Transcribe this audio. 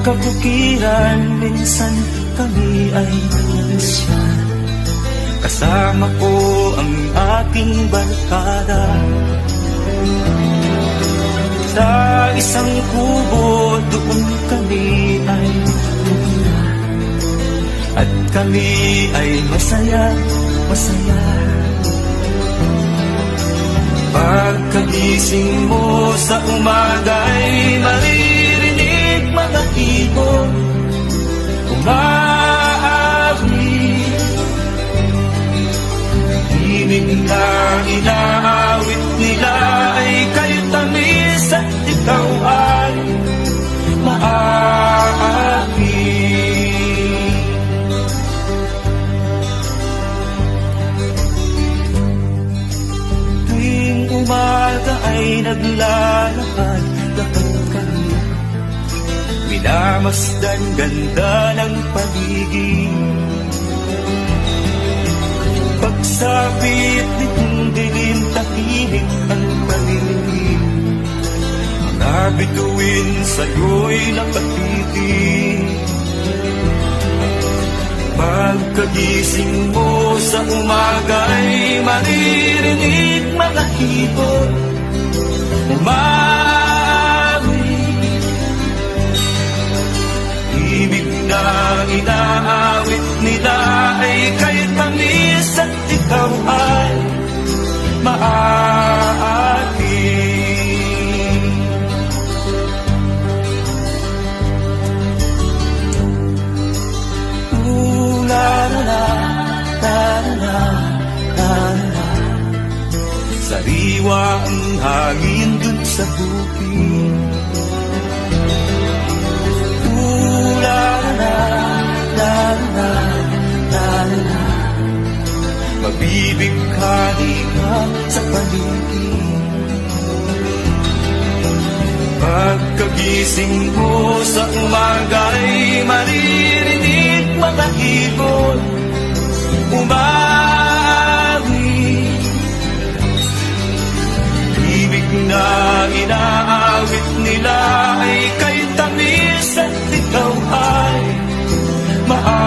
kabukiran, minsan kami ay nalasya. Kasama ko ang aking barkada. Sa isang kubo doon kami ay tumira, at kami ay masaya, masaya. Pagkagising mo sa umaga'y maririnig mga ibon umaawit. Tinig na inaawit nila ay kayo tamis at ikaw ay maaawit. Umaga ay naglalakad kami, minamasdan ganda ng paligid. Pagsapit nitong dilim, tahimik ang paligid. Mga bituin sa'yo'y nakatitig. Pagkagising mo sa umaga'y maririnig mga ibon umawit. Ibig na inaawit nila ay kay tamis at ikaw ay maaawit. Sariwa ang hangin dun sa bukid. Mabibigkani ka sa paligid. Pagkagising mo sa umaga'y maririnig mga ibon umawit. Ibig na inaawit nila ay kay tamis at ikaw ay maaawit.